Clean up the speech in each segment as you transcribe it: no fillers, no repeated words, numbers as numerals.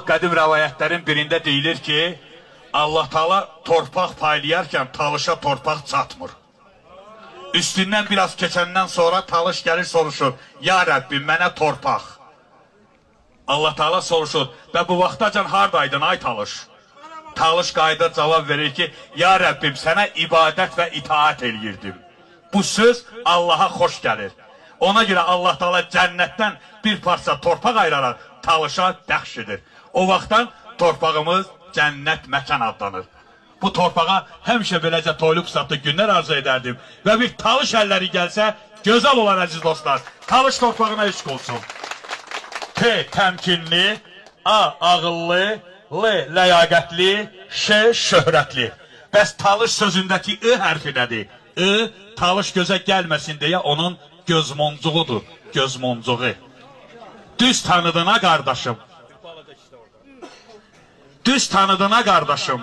qədim rəvayətlərin birində deyilir ki, Allah Taala torpaq paylayarkən talışa torpaq çatmır. Üstündən biraz keçəndən sonra talış gəlir soruşur, ya Rəbbim mənə torpaq. Allah Taala soruşur, və bu vaxtacan hardaydın ay talış? Talış qayıdır cavab verir ki, ya Rəbbim sənə ibadət və itaat eləyirdim. Bu söz Allaha xoş gəlir. Ona görə Allah Taala cənnətdən bir parça torpaq ayıraraq talışa bəxş edir. O vaxtdan torpağımız cənnət məkan adlanır. Bu torpağa həmişə beləcə toyluq satlı günlər arzu edərdim. Və bir talış əlləri gəlsə, gözəl olan əziz dostlar, talış torpağına eşq olsun. T. Təmkinli, A. Ağıllı, L. Ləyaqətli, Ş. Şöhrətli. Bəs talış sözündəki I hərfi nədir? I. Talış gözə gəlməsin deyə onun gözmoncuğudur. Gözmoncuğu. Düz tanıdığına qardaşım. Düz tanıdığına qardaşım.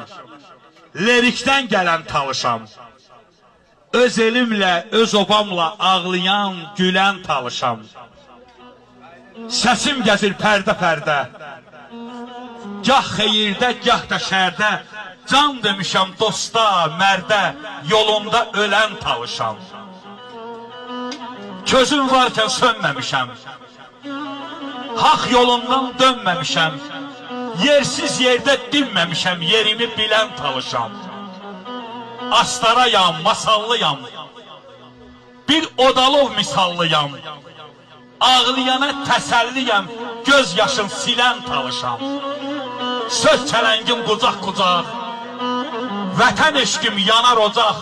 Lerikdən gələn talışam. Öz elimlə, öz obamla ağlayan, gülən talışam. Səsim gəzir pərdə-pərdə. Gah xeyirdə, gah da şərdə. Can demişəm dosta, mərdə, yolunda ölən talışam. Közüm varkən sönməmişəm. Haq yolundan dönməmişəm. Yersiz yerdə dinməmişəm, yerimi bilən talışam. Astarayam, masallıyam. Bir odalov misallıyam. Ağlayana təsəlliyəm, göz yaşın silən talışam. Söz çələngim qucaq-qucaq. Vətən eşqim yanar ocaq.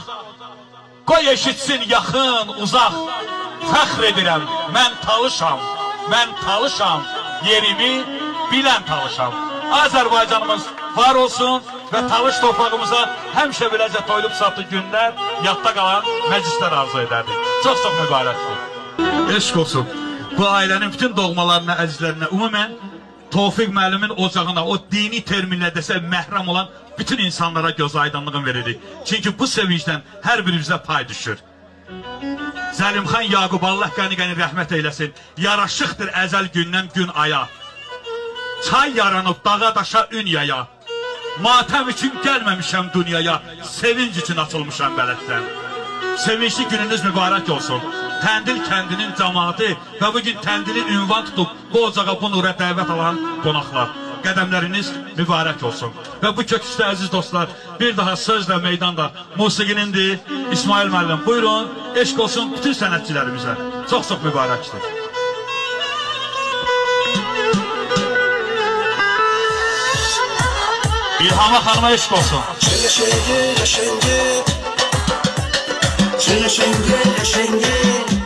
Qoy eşitsin yaxın, uzaq. Fəxr edirəm, mən talışam. Mən talışam, yerimi bilən talışam. Azərbaycanımız var olsun və talış torpağımıza həmişə beləcə toyluq satlı günlər, yadda qalan məclislər arzu edərdik. Çox-çox mübarəkdir. Eşq olsun. Bu ailənin bütün doğmalarına, əzizlərinə, ümumən Tofiq müəllimin ocağına, o dini terminlə desə məhrəm olan bütün insanlara göz aydınlığını veririk. Çünki bu sevincdən hər birimizə pay düşür. Zəlimxan Yaqub, Allah qəni-qəni rəhmət eyləsin, yaraşıqdır əzəl gündən gün aya. Çay yaranıb dağa daşa ün yaya. Matəm üçün gəlməmişəm dünyaya, sevinc üçün açılmışam bələddən. Sevincli gününüz mübarək olsun. Təndil kəndinin cəmaatı və bugün Təndilin ünvan tutub bu ocağa, bu nura dəvət alan qonaqlar. Qədəmləriniz mübarək olsun. Və bu köküstə əziz dostlar, bir daha sözlə meydanda musiqinindir. İsmail müəllim, buyurun, eşq olsun bütün sənətçilərimizə. Çox-çox mübarəkdir. İlhama xanıma eşq olsun. Yaşenge, yaşenge, yaşenge, yaşenge.